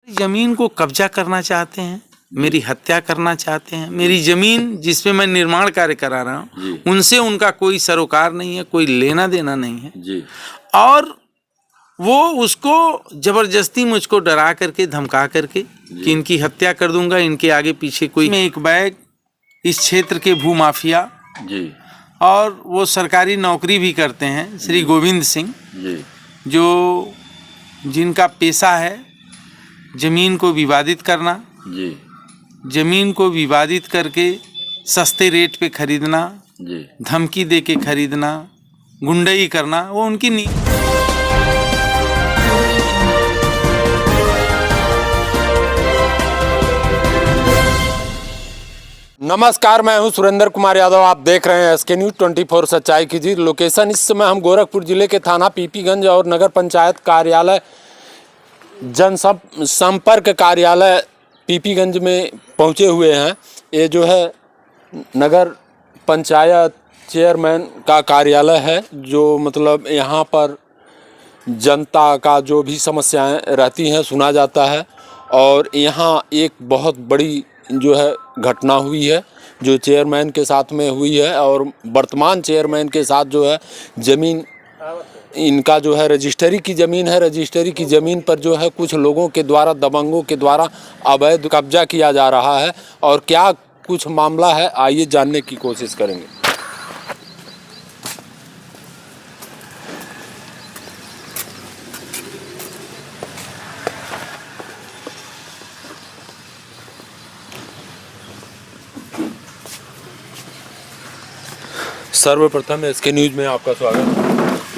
जमीन को कब्जा करना चाहते हैं, मेरी हत्या करना चाहते हैं। मेरी जमीन जिसपे मैं निर्माण कार्य करा रहा हूँ उनसे उनका कोई सरोकार नहीं है, कोई लेना देना नहीं है जी। और वो उसको जबरदस्ती मुझको डरा करके धमका करके कि इनकी हत्या कर दूंगा, इनके आगे पीछे कोई में एक बैग इस क्षेत्र के भूमाफिया जी, और वो सरकारी नौकरी भी करते हैं, श्री गोविंद सिंह जी, जो जिनका पेशा है जमीन को विवादित करना जी, जमीन को विवादित करके सस्ते रेट पे खरीदना जी, धमकी दे के खरीदना, गुंडई करना, वो उनकी नमस्कार, मैं हूं सुरेंद्र कुमार यादव। आप देख रहे हैं SK न्यूज़ 24 सच्चाई की जीत। लोकेशन इस समय हम गोरखपुर जिले के थाना पीपीगंज और नगर पंचायत कार्यालय जनसंपर्क कार्यालय पीपीगंज में पहुंचे हुए हैं। ये जो है नगर पंचायत चेयरमैन का कार्यालय है, जो मतलब यहाँ पर जनता का जो भी समस्याएं रहती हैं सुना जाता है। और यहाँ एक बहुत बड़ी जो है घटना हुई है जो चेयरमैन के साथ में हुई है, और वर्तमान चेयरमैन के साथ जो है ज़मीन इनका जो है रजिस्ट्री की ज़मीन है। रजिस्ट्री की ज़मीन पर जो है कुछ लोगों के द्वारा, दबंगों के द्वारा अवैध कब्जा किया जा रहा है। और क्या कुछ मामला है, आइए जानने की कोशिश करेंगे। सर्वप्रथम SK न्यूज़ में आपका स्वागत है।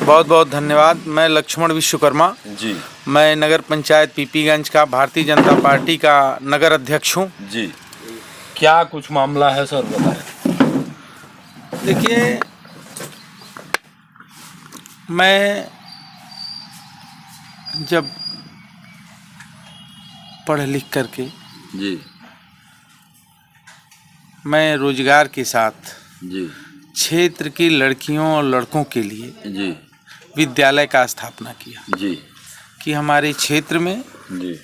बहुत बहुत धन्यवाद। मैं लक्ष्मण विश्वकर्मा जी, मैं नगर पंचायत पीपीगंज का भारतीय जनता पार्टी का नगर अध्यक्ष हूँ जी। क्या कुछ मामला है सर, बताएं। देखिए, मैं जब पढ़ लिख करके जी मैं रोजगार के साथ जी क्षेत्र की लड़कियों और लड़कों के लिए जी विद्यालय का स्थापना किया जी, कि हमारे क्षेत्र में जी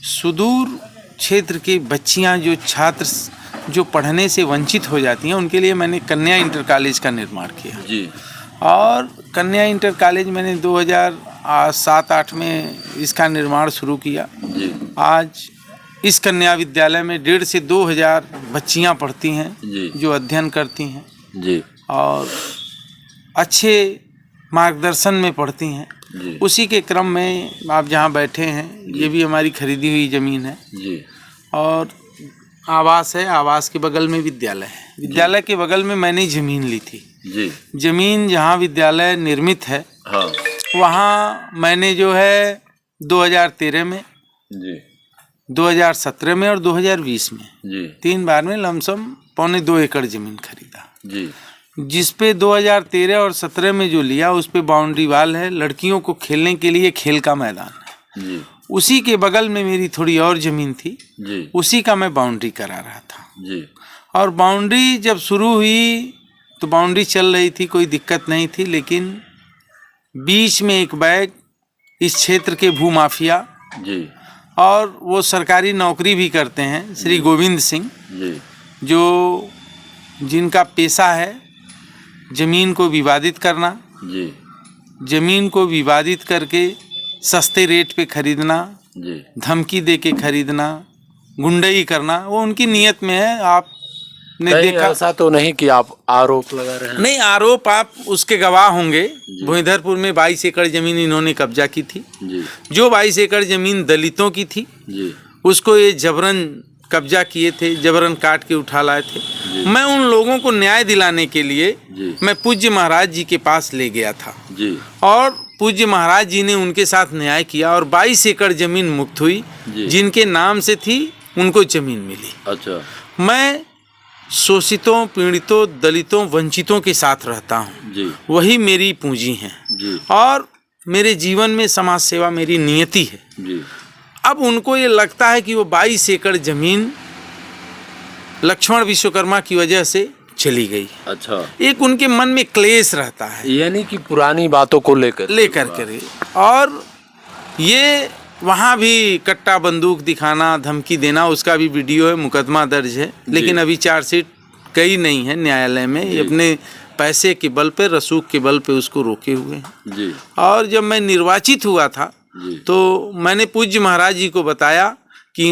सुदूर क्षेत्र की बच्चियां, जो छात्र जो पढ़ने से वंचित हो जाती हैं, उनके लिए मैंने कन्या इंटर कॉलेज का निर्माण किया जी। और कन्या इंटर कॉलेज मैंने 2007-8 में इसका निर्माण शुरू किया जी। आज इस कन्या विद्यालय में 1,500 से 2,000 बच्चियां पढ़ती हैं जी, जो अध्ययन करती हैं जी, और अच्छे मार्गदर्शन में पढ़ती हैं जी। उसी के क्रम में आप जहाँ बैठे हैं, ये भी हमारी खरीदी हुई ज़मीन है जी। और आवास है, आवास के बगल में विद्यालय है, विद्यालय के बगल में मैंने ज़मीन ली थी जी। ज़मीन जहाँ विद्यालय निर्मित है हाँ, वहाँ मैंने जो है 2013 में जी, 2017 में और 2020 में जी 3 बार में लमसम 1.25 एकड़ ज़मीन खरीदा जी, जिसपे 2013 और 17 में जो लिया उस पे बाउंड्री वाल है, लड़कियों को खेलने के लिए खेल का मैदान है जी। उसी के बगल में मेरी थोड़ी और ज़मीन थी जी, उसी का मैं बाउंड्री करा रहा था जी। और बाउंड्री जब शुरू हुई तो बाउंड्री चल रही थी, कोई दिक्कत नहीं थी, लेकिन बीच में एक बैग इस क्षेत्र के भूमाफिया जी, और वो सरकारी नौकरी भी करते हैं, श्री गोविंद सिंह जी, जो जिनका पेशा है जमीन को विवादित करना जी, जमीन को विवादित करके सस्ते रेट पे खरीदना जी, धमकी दे के खरीदना, गुंडई करना, वो उनकी नीयत में है। आपने देखा, ऐसा तो नहीं कि आप आरोप लगा रहे हैं? नहीं, आरोप आप उसके गवाह होंगे। भूमिधरपुर में 22 एकड़ जमीन इन्होंने कब्जा की थी जी। जो 22 एकड़ जमीन दलितों की थी जी, उसको ये जबरन कब्जा किए थे, जबरन काट के उठा लाए थे। मैं उन लोगों को न्याय दिलाने के लिए मैं पूज्य महाराज जी के पास ले गया था जी। और पूज्य महाराज जी ने उनके साथ न्याय किया और 22 एकड़ जमीन मुक्त हुई, जिनके नाम से थी उनको जमीन मिली। अच्छा, मैं शोषितों, पीड़ितों, दलितों, वंचितों के साथ रहता हूँ, वही मेरी पूंजी है और मेरे जीवन में समाज सेवा मेरी नियति है जी। अब उनको ये लगता है कि वो 22 एकड़ जमीन लक्ष्मण विश्वकर्मा की वजह से चली गई। अच्छा, एक उनके मन में क्लेश रहता है, यानी कि पुरानी बातों को लेकर करे। और ये वहाँ भी कट्टा बंदूक दिखाना, धमकी देना, उसका भी वीडियो है, मुकदमा दर्ज है, लेकिन अभी चार्जशीट गई नहीं है न्यायालय में। ये अपने पैसे के बल पे, रसूख के बल पे उसको रोके हुए हैं जी। और जब मैं निर्वाचित हुआ था तो मैंने पूज्य महाराज जी को बताया कि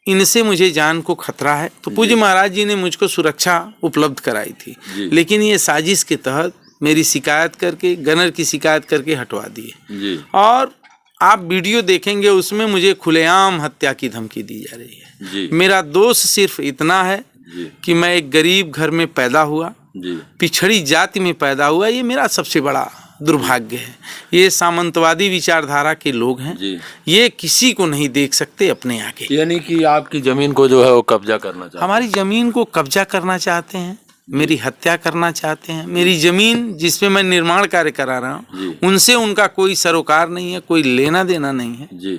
इनसे मुझे जान को खतरा है, तो पूज्य महाराज जी ने मुझको सुरक्षा उपलब्ध कराई थी, लेकिन ये साजिश के तहत मेरी शिकायत करके, गनर की शिकायत करके हटवा दिए। और आप वीडियो देखेंगे उसमें मुझे खुलेआम हत्या की धमकी दी जा रही है। मेरा दोष सिर्फ इतना है कि मैं एक गरीब घर में पैदा हुआ, पिछड़ी जाति में पैदा हुआ, ये मेरा सबसे बड़ा दुर्भाग्य है। ये सामंतवादी विचारधारा के लोग हैं, ये किसी को नहीं देख सकते अपने आगे। यानी कि आपकी जमीन को जो है वो कब्जा करना चाहते हैं। हमारी जमीन को कब्जा करना चाहते हैं, मेरी हत्या करना चाहते हैं। मेरी जमीन जिसपे मैं निर्माण कार्य करा रहा हूँ, उनसे उनका कोई सरोकार नहीं है, कोई लेना देना नहीं है।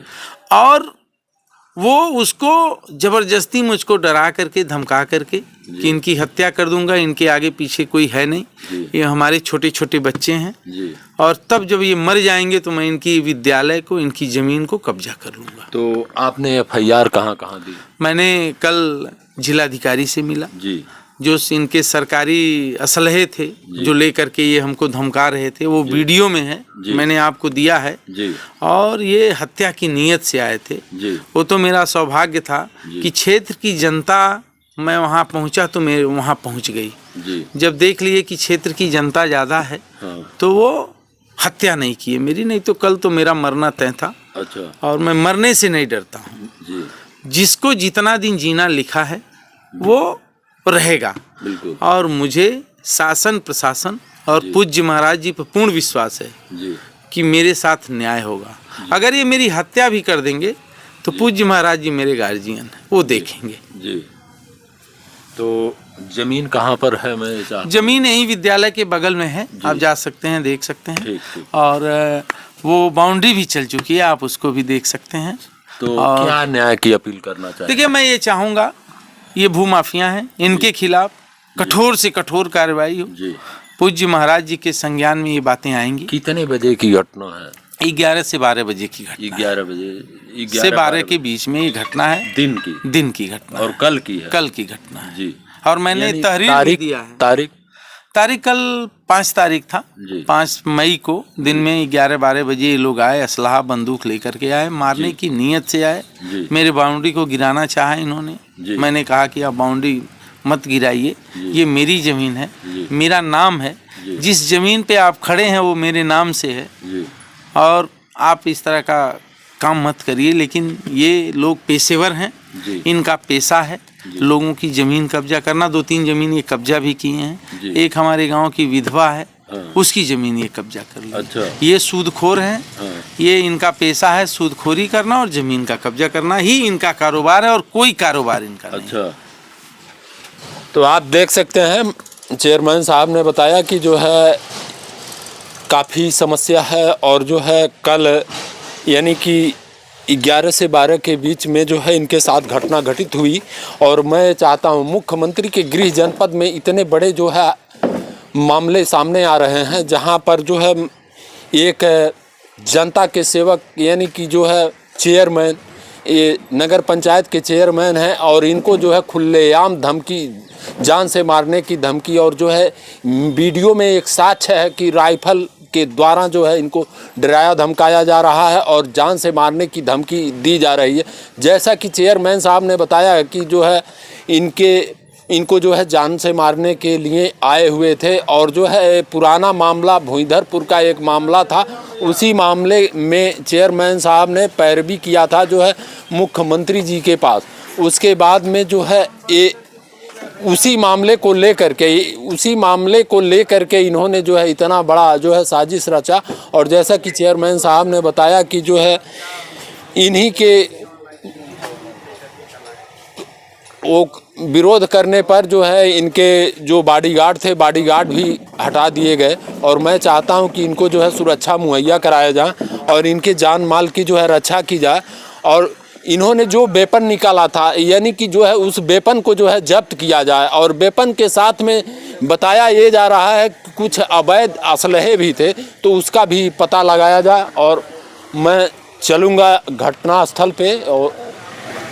और वो उसको जबरदस्ती मुझको डरा करके, धमका करके कि इनकी हत्या कर दूंगा, इनके आगे पीछे कोई है नहीं, ये हमारे छोटे छोटे बच्चे हैं, और तब जब ये मर जाएंगे तो मैं इनकी विद्यालय को, इनकी जमीन को कब्जा कर लूंगा। तो आपने FIR कहाँ दी? मैंने कल जिलाधिकारी से मिला, जो इनके सरकारी असलहे थे, जो लेकर के ये हमको धमका रहे थे, वो वीडियो में है, मैंने आपको दिया है। और ये हत्या की नीयत से आए थे। वो तो मेरा सौभाग्य था कि क्षेत्र की जनता, मैं वहाँ पहुँचा तो मैं वहाँ पहुँच गई। जब देख लिए कि क्षेत्र की जनता ज़्यादा है, तो वो हत्या नहीं किए मेरी, नहीं तो कल तो मेरा मरना तय था। अच्छा। और मैं मरने से नहीं डरता हूँ। जिसको जितना दिन जीना लिखा है वो रहेगा। बिल्कुल। और मुझे शासन, प्रशासन और पूज्य महाराज जी पर पूर्ण विश्वास है कि मेरे साथ न्याय होगा। अगर ये मेरी हत्या भी कर देंगे तो पूज्य महाराज जी मेरे गार्जियन हैं, वो देखेंगे। तो जमीन कहाँ पर है? मैं जमीन यही विद्यालय के बगल में है, आप जा सकते हैं, देख सकते हैं। और वो बाउंड्री भी चल चुकी है, आप उसको भी देख सकते हैं। तो क्या न्याय की अपील करना चाहिए? देखिए, मैं ये चाहूँगा, ये भूमाफिया हैं, इनके खिलाफ कठोर से कठोर कार्रवाई हो। पूज्य महाराज जी के संज्ञान में ये बातें आएंगी। कितने बजे की घटना है? 11 से 12 बजे की घटना। 11 बजे से 12 के बीच में ये घटना है। दिन की घटना। और कल की है? कल की घटना है जी। और मैंने तहरीर भी दिया है। तारीख कल 5 तारीख था, 5 मई को दिन में 11-12 बजे ये लोग आए, असलहा बंदूक लेकर के आए, मारने की नीयत से आए। मेरे बाउंड्री को गिराना चाहा इन्होंने। मैंने कहा कि आप बाउंड्री मत गिराइए, ये मेरी ज़मीन है, मेरा नाम है, जिस ज़मीन पे आप खड़े हैं वो मेरे नाम से है, और आप इस तरह का काम मत करिए। लेकिन ये लोग पेशेवर हैं, इनका पेशा है लोगों की ज़मीन कब्जा करना। 2-3 ज़मीन ये कब्जा भी किए हैं। एक हमारे गांव की विधवा है, उसकी ज़मीन ये कब्जा कर ली। अच्छा। ये सूदखोर हैं। ये इनका पेशा है सूदखोरी करना और ज़मीन का कब्जा करना ही इनका कारोबार है, और कोई कारोबार इनका नहीं। अच्छा। तो आप देख सकते हैं, चेयरमैन साहब ने बताया कि जो है काफ़ी समस्या है, और जो है कल यानी कि 11 से 12 के बीच में जो है इनके साथ घटना घटित हुई। और मैं चाहता हूँ, मुख्यमंत्री के गृह जनपद में इतने बड़े जो है मामले सामने आ रहे हैं, जहाँ पर जो है एक जनता के सेवक यानी कि जो है चेयरमैन, ये नगर पंचायत के चेयरमैन हैं, और इनको जो है खुलेआम धमकी, जान से मारने की धमकी, और जो है वीडियो में एक साक्ष्य है कि राइफल के द्वारा जो है इनको डराया धमकाया जा रहा है और जान से मारने की धमकी दी जा रही है। जैसा कि चेयरमैन साहब ने बताया कि जो है इनको जो है जान से मारने के लिए आए हुए थे, और जो है पुराना मामला भुईधरपुर का एक मामला था, उसी मामले में चेयरमैन साहब ने पैरवी किया था जो है मुख्यमंत्री जी के पास। उसके बाद में जो है ये उसी मामले को लेकर के इन्होंने जो है इतना बड़ा जो है साजिश रचा। और जैसा कि चेयरमैन साहब ने बताया कि जो है इन्हीं के वो विरोध करने पर जो है इनके जो बॉडीगार्ड थे, बॉडीगार्ड भी हटा दिए गए। और मैं चाहता हूं कि इनको जो है सुरक्षा मुहैया कराया जाए और इनके जान माल की जो है रक्षा की जाए। और इन्होंने जो वेपन निकाला था, यानी कि जो है उस वेपन को जो है जब्त किया जाए। और वेपन के साथ में बताया ये जा रहा है कि कुछ अवैध असलहे भी थे, तो उसका भी पता लगाया जाए। और मैं चलूँगा घटनास्थल पे और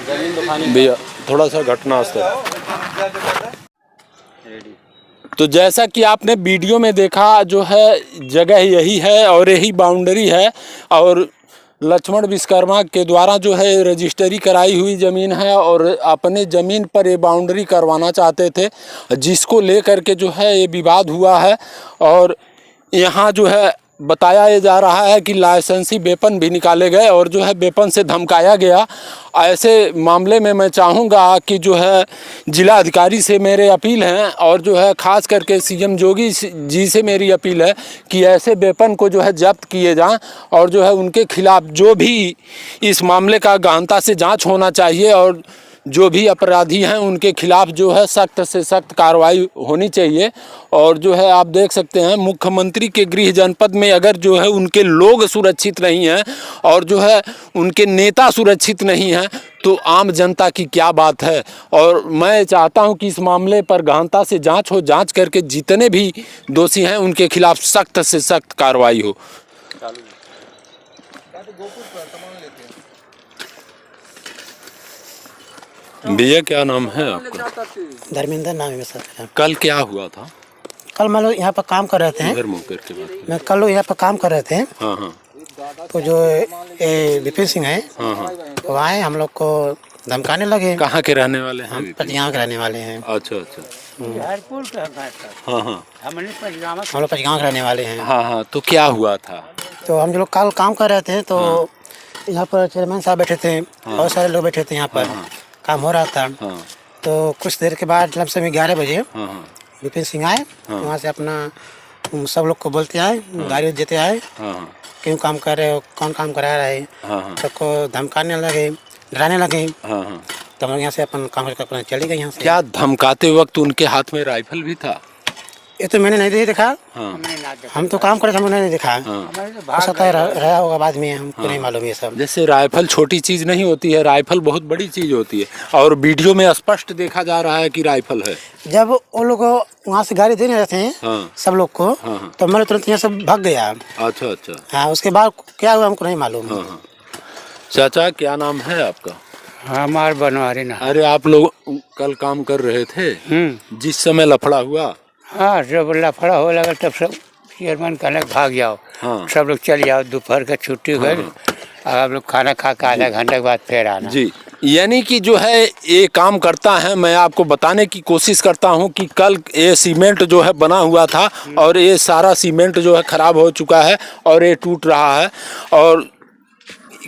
भैया थोड़ा सा घटनास्थल। तो जैसा कि आपने वीडियो में देखा जो है जगह यही है और यही बाउंड्री है और लक्ष्मण विश्वकर्मा के द्वारा जो है रजिस्ट्री कराई हुई ज़मीन है और अपने ज़मीन पर ये बाउंड्री करवाना चाहते थे, जिसको लेकर के जो है ये विवाद हुआ है। और यहाँ जो है बताया ये जा रहा है कि लाइसेंसी वेपन भी निकाले गए और जो है वेपन से धमकाया गया। ऐसे मामले में मैं चाहूँगा कि जो है जिला अधिकारी से मेरे अपील हैं और जो है ख़ास करके सीएम योगी जी से मेरी अपील है कि ऐसे वेपन को जो है जब्त किए जाएं और जो है उनके खिलाफ़ जो भी इस मामले का गहनता से जांच होना चाहिए और जो भी अपराधी हैं उनके खिलाफ़ जो है सख्त से सख्त कार्रवाई होनी चाहिए। और जो है आप देख सकते हैं मुख्यमंत्री के गृह जनपद में अगर जो है उनके लोग सुरक्षित नहीं हैं और जो है उनके नेता सुरक्षित नहीं हैं तो आम जनता की क्या बात है। और मैं चाहता हूं कि इस मामले पर गहनता से जांच हो, जांच करके जितने भी दोषी हैं उनके खिलाफ़ सख्त से सख्त कार्रवाई हो। भैया क्या नाम है आपका? धर्मेंद्र नाम है सर। कल क्या हुआ था? कल मैं लोग यहाँ पर काम कर रहे थे। मैं कल लोग यहाँ पर काम कर रहे थे। हाँ हाँ। तो जो विपिन सिंह है हाँ हाँ। वो आए, हम लोग को धमकाने लगे। कहाँ के रहने वाले हैं? हम पचगाँव के रहने वाले हैं। अच्छा अच्छा। हाँ हाँ। हम लोग पचगाँव के रहने वाले हैं। हाँ हाँ। तो क्या हुआ था? तो हम लोग कल काम कर रहे थे तो यहाँ पर चेयरमैन साहब बैठे थे, बहुत सारे लोग बैठे थे यहाँ पर, काम हो रहा था। तो कुछ देर के बाद लमसम 11 बजे विपिन सिंह आए, वहाँ से अपना सब लोग को बोलते आए, गाड़ी देते आए, क्यों काम कर रहे हो, कौन काम करा रहा है, सबको धमकाने लगे, डराने लगे। तो हम लोग यहाँ से अपन काम करके अपना चले गए यहाँ से। क्या धमकाते वक्त उनके हाथ में राइफल भी था? ये तो मैंने नहीं देखा। हम तो काम करे, हमने नहीं देखा। हो सकता है रहा होगा बाद में, हमको नहीं मालूम ये सब। जैसे राइफल छोटी चीज नहीं होती है, राइफल बहुत बड़ी चीज होती है और वीडियो में स्पष्ट देखा जा रहा है कि राइफल है। जब वो लोग वहाँ से गाड़ी देने रहते हैं सब लोग को, तो मैं तुरंत यहाँ से भाग गया। अच्छा अच्छा। हाँ, उसके बाद क्या हुआ हमको नहीं मालूम। चाचा क्या नाम है आपका? हमार बनवारी ना। अरे आप लोग कल काम कर रहे थे, जिस समय लफड़ा हुआ? हाँ, जब लफड़ा हो लगा तब सब चेयरमैन कहने भाग जाओ। सब लोग चल जाओ, दोपहर का छुट्टी हुई, आप लोग खाना खा के आधा घंटे के बाद फिर आना। जी, यानी कि जो है ये काम करता है। मैं आपको बताने की कोशिश करता हूँ कि कल ये सीमेंट जो है बना हुआ था और ये सारा सीमेंट जो है ख़राब हो चुका है और ये टूट रहा है और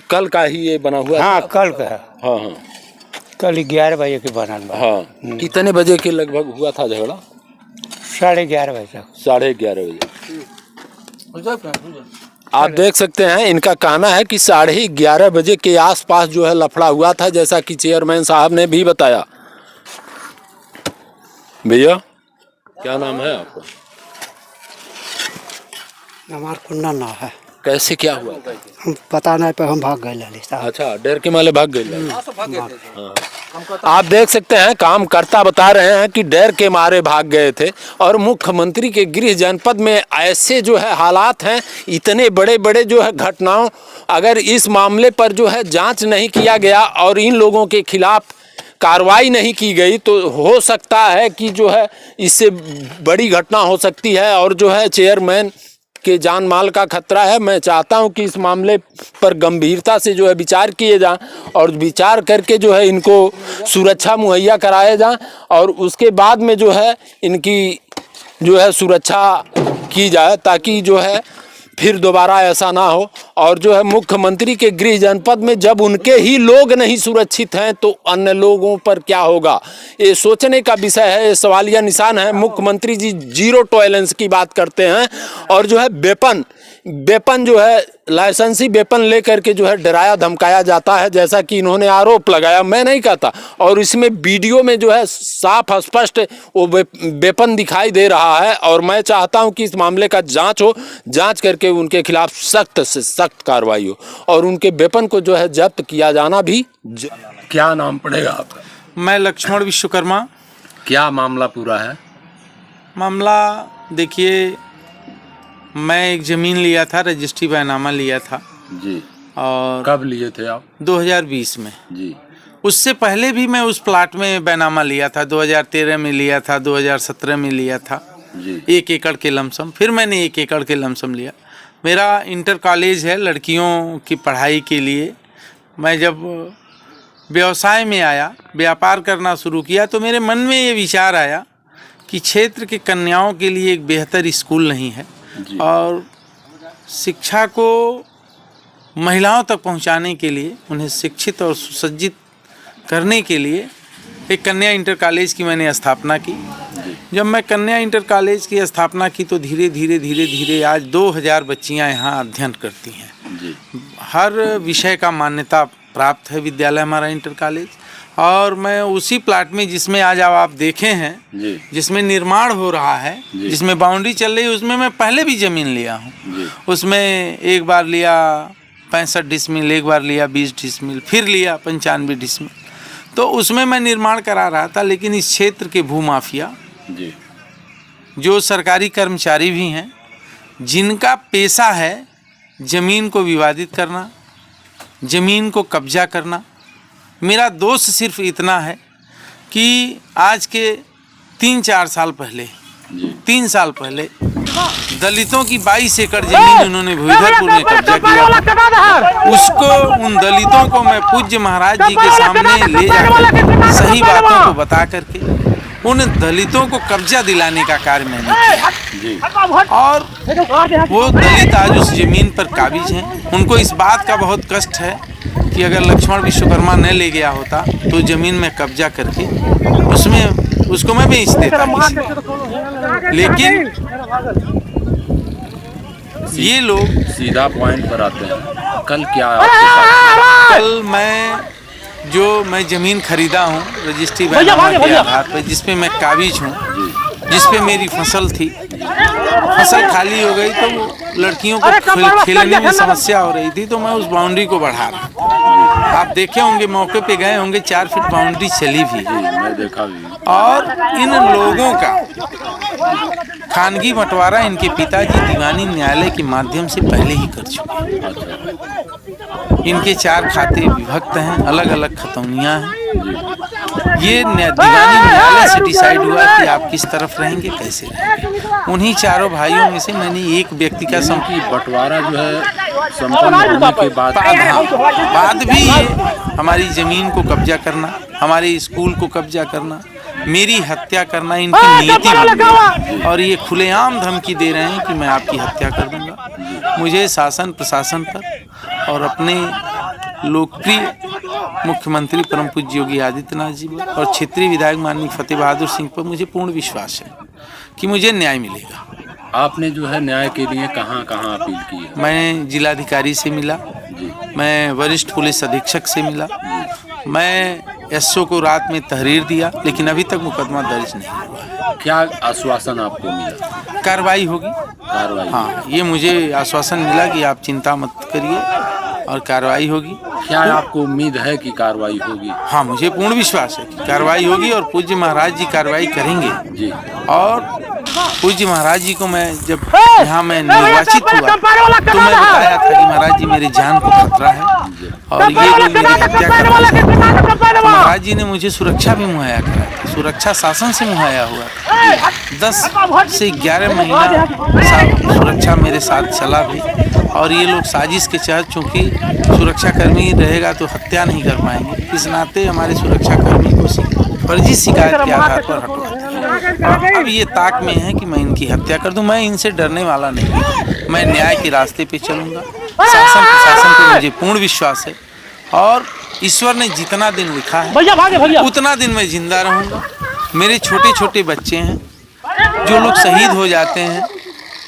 कल का ही ये बना हुआ। हाँ, कल का। हाँ हाँ, कल 11 बजे के बना। हाँ, कितने बजे के लगभग हुआ था झगड़ा? 11:30 बजे तक। 11:30 बजे। आप देख सकते हैं इनका कहना है कि 11:30 बजे के आसपास जो है लफड़ा हुआ था, जैसा कि चेयरमैन साहब ने भी बताया। भैया क्या नाम है आपका? हमारा कुंडा ना है। कैसे क्या हुआ था? हम पता नहीं, पर हम भाग गए। अच्छा, डर के मारे भाग गए। आप देख सकते हैं कामकर्ता बता रहे हैं कि डर के मारे भाग गए थे और मुख्यमंत्री के गृह जनपद में ऐसे जो है हालात हैं, इतने बड़े बड़े जो है घटनाओं, अगर इस मामले पर जो है जांच नहीं किया गया और इन लोगों के खिलाफ कार्रवाई नहीं की गई तो हो सकता है कि जो है इससे बड़ी घटना हो सकती है और जो है चेयरमैन के जान माल का खतरा है। मैं चाहता हूं कि इस मामले पर गंभीरता से जो है विचार किए जाएं और विचार करके जो है इनको सुरक्षा मुहैया कराया जाए और उसके बाद में जो है इनकी जो है सुरक्षा की जाए, ताकि जो है फिर दोबारा ऐसा ना हो। और जो है मुख्यमंत्री के गृह जनपद में जब उनके ही लोग नहीं सुरक्षित हैं तो अन्य लोगों पर क्या होगा, ये सोचने का विषय है, ये सवालिया निशान है। मुख्यमंत्री जी जीरो टॉलरेंस की बात करते हैं और जो है वेपन जो है लाइसेंसी वेपन लेकर के जो है डराया धमकाया जाता है, जैसा कि इन्होंने आरोप लगाया। मैं नहीं कहता, और इसमें वीडियो में जो है साफ स्पष्ट वो वेपन दिखाई दे रहा है और मैं चाहता हूं कि इस मामले का जांच हो, जांच करके उनके खिलाफ सख्त से सख्त कार्रवाई हो और उनके वेपन को जो है जब्त किया जाना भी। क्या नाम पड़ेगा आपका? मैं लक्ष्मण विश्वकर्मा। क्या मामला पूरा है? मामला देखिए, मैं एक ज़मीन लिया था, रजिस्ट्री बैनामा लिया था जी। और कब लिए थे आप? 2020 में जी। उससे पहले भी मैं उस प्लाट में बैनामा लिया था, 2013 में लिया था, 2017 में लिया था जी। 1 एकड़ के लमसम, फिर मैंने 1 एकड़ के लमसम लिया। मेरा इंटर कॉलेज है लड़कियों की पढ़ाई के लिए। मैं जब व्यवसाय में आया, व्यापार करना शुरू किया, तो मेरे मन में ये विचार आया कि क्षेत्र के कन्याओं के लिए एक बेहतर स्कूल नहीं है और शिक्षा को महिलाओं तक पहुंचाने के लिए, उन्हें शिक्षित और सुसज्जित करने के लिए एक कन्या इंटर कॉलेज की मैंने स्थापना की। जब मैं कन्या इंटर कॉलेज की स्थापना की तो धीरे धीरे आज 2000 बच्चियां यहाँ अध्ययन करती हैं। हर विषय का मान्यता प्राप्त है विद्यालय हमारा इंटर कॉलेज। और मैं उसी प्लाट में जिसमें आज आप देखे हैं, जिसमें निर्माण हो रहा है, जिसमें बाउंड्री चल रही है, उसमें मैं पहले भी ज़मीन लिया हूँ। उसमें एक बार लिया 65 डिसमिल, एक बार लिया 20 डिसमिल, फिर लिया 95 डिसमिल। तो उसमें मैं निर्माण करा रहा था। लेकिन इस क्षेत्र के भूमाफिया जो सरकारी कर्मचारी भी हैं, जिनका पेशा है ज़मीन को विवादित करना, ज़मीन को कब्जा करना, मेरा दोष सिर्फ इतना है कि आज के 3-4 साल पहले, 3 साल पहले दलितों की 22 एकड़ जमीन उन्होंने भूइधरपुर में कब्जा किया। उसको, उन दलितों को मैं पूज्य महाराज जी के सामने ले जाकर सही बातों को बता करके उन दलितों को कब्जा दिलाने का कार्य मैंने किया। और वो दलित आज उस जमीन पर काबिज हैं। उनको इस बात का बहुत कष्ट है कि अगर लक्ष्मण विश्वकर्मा न ले गया होता तो ज़मीन में कब्जा करके उसको मैं बेच देता। लेकिन ये लोग सीधा पॉइंट पर आते हैं। कल क्या कल मैं ज़मीन खरीदा हूँ रजिस्ट्री बैनामा के आधार पर, जिसपे मैं काबिज हूँ, जिसपे मेरी फसल थी। फसल खाली हो गई तो लड़कियों को खेलने में समस्या हो रही थी, तो मैं उस बाउंड्री को बढ़ा रहा था। आप देखे होंगे, मौके पे गए होंगे, 4 फीट बाउंड्री चली भी। मैं देखा भी। और इन लोगों का खानगी बंटवारा इनके पिताजी दीवानी न्यायालय के माध्यम से पहले ही कर चुके हैं। इनके 4 खाते विभक्त हैं, अलग अलग खतौनियाँ हैं। ये दीवानी न्यायालय से डिसाइड हुआ कि आप किस तरफ रहेंगे, कैसे रहेंगे। उन्हीं चारों भाइयों में से मैंने एक व्यक्ति का बंटवारा जो है संपन्न होने के बाद भी ये हमारी ज़मीन को कब्जा करना, हमारे स्कूल को कब्जा करना, मेरी हत्या करना इनकी नीति बन गई। और ये खुलेआम धमकी दे रहे हैं कि मैं आपकी हत्या कर दूंगा। मुझे शासन प्रशासन पर और अपने लोकप्रिय मुख्यमंत्री परम पूज्य योगी आदित्यनाथ जी पर और क्षेत्रीय विधायक माननीय फतेह बहादुर सिंह पर मुझे पूर्ण विश्वास है कि मुझे न्याय मिलेगा। आपने जो है न्याय के लिए कहाँ कहाँ अपील की है? मैं जिलाधिकारी से मिला, मैं वरिष्ठ पुलिस अधीक्षक से मिला, मैं एसओ को रात में तहरीर दिया, लेकिन अभी तक मुकदमा दर्ज नहीं हुआ है। क्या आश्वासन आपको मिला? कार्रवाई होगी। हाँ, ये मुझे आश्वासन मिला कि आप चिंता मत करिए और कार्रवाई होगी। क्या आपको उम्मीद है कि कार्रवाई होगी? हाँ, मुझे पूर्ण विश्वास है कि कार्रवाई होगी और पूज्य महाराज जी कार्रवाई करेंगे जी। और पूज्य महाराज जी को मैं जब यहाँ मैं निर्वाचित हुआ तो मैं बताया था कि महाराज जी मेरी जान को खतरा है और ये लोग मेरी हत्या कर रहे हैं। तो महाराज जी ने मुझे सुरक्षा भी मुहैया कराई, सुरक्षा शासन से मुहैया हुआ। 10 से 11 महीना सुरक्षा मेरे साथ चला भी। और ये लोग साजिश के तहत, चूँकि सुरक्षाकर्मी रहेगा तो हत्या नहीं कर पाएंगे, इस नाते हमारे सुरक्षाकर्मी को फर्जी शिकायत के आधार पर हटवाते। अब ये ताक में है कि मैं इनकी हत्या कर दूं। मैं इनसे डरने वाला नहीं, मैं न्याय के रास्ते पे चलूँगा। शासन प्रशासन पे मुझे पूर्ण विश्वास है और ईश्वर ने जितना दिन लिखा है उतना दिन मैं जिंदा रहूँगा। मेरे छोटे छोटे बच्चे हैं, जो लोग शहीद हो जाते हैं,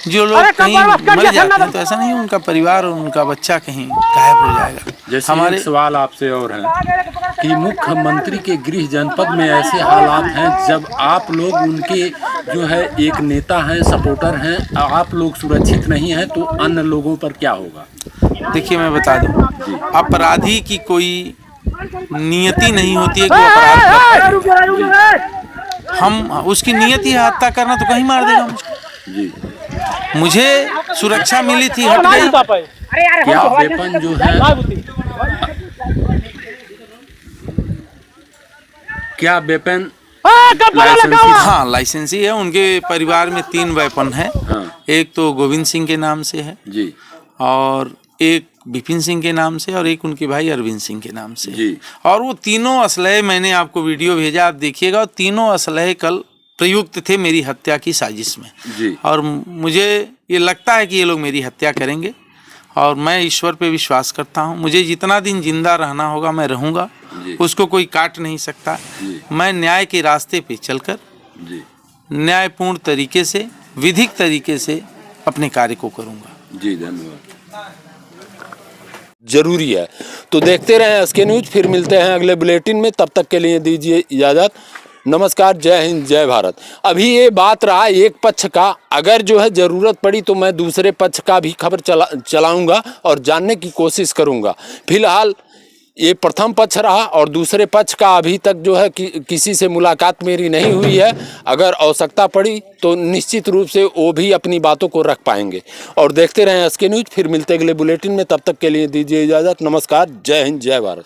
जो लोग कहीं मर जाते हैं, तो ऐसा नहीं उनका परिवार और उनका बच्चा कहीं गायब हो जाएगा। जैसे हमारे सवाल आपसे और है कि मुख्यमंत्री के गृह जनपद में ऐसे हालात हैं जब आप लोग उनके जो है एक नेता हैं, सपोर्टर हैं, आप लोग सुरक्षित नहीं हैं, तो अन्य लोगों पर क्या होगा? देखिए, मैं बता दूं, अपराधी की कोई नियति नहीं होती है कि अपराध करे। हम उसकी नियति है हत्या करना, तो कहीं मार देगा मुझे। मुझे सुरक्षा मिली थी, हट गई। क्या वेपन जो है, क्या वेपन हाँ लाइसेंसी है। उनके परिवार में 3 वेपन है। एक तो गोविंद सिंह के नाम से है जी, और एक विपिन सिंह के नाम से और एक उनके भाई अरविंद सिंह के नाम से जी। और वो तीनों असलहे, मैंने आपको वीडियो भेजा, आप देखिएगा, तीनों असलहे कल प्रयुक्त थे मेरी हत्या की साजिश में जी। और मुझे ये लगता है कि ये लोग मेरी हत्या करेंगे और मैं ईश्वर पे विश्वास करता हूँ। मुझे जितना दिन जिंदा रहना होगा मैं रहूँगा, उसको कोई काट नहीं सकता। मैं न्याय के रास्ते पे चलकर न्यायपूर्ण तरीके से, विधिक तरीके से अपने कार्य को करूँगा। जी धन्यवाद। जरूरी है तो देखते रहें एसके न्यूज। फिर मिलते हैं अगले बुलेटिन में, तब तक के लिए दीजिए इजाज़त। नमस्कार, जय हिंद, जय भारत। अभी ये बात रहा एक पक्ष का, अगर जो है ज़रूरत पड़ी तो मैं दूसरे पक्ष का भी खबर चलाऊंगा और जानने की कोशिश करूंगा। फिलहाल ये प्रथम पक्ष रहा और दूसरे पक्ष का अभी तक जो है किसी से मुलाकात मेरी नहीं हुई है। अगर आवश्यकता पड़ी तो निश्चित रूप से वो भी अपनी बातों को रख पाएंगे। और देखते रहें एसके न्यूज। फिर मिलते अगले बुलेटिन में, तब तक के लिए दीजिए इजाज़त। नमस्कार, जय हिंद, जय भारत।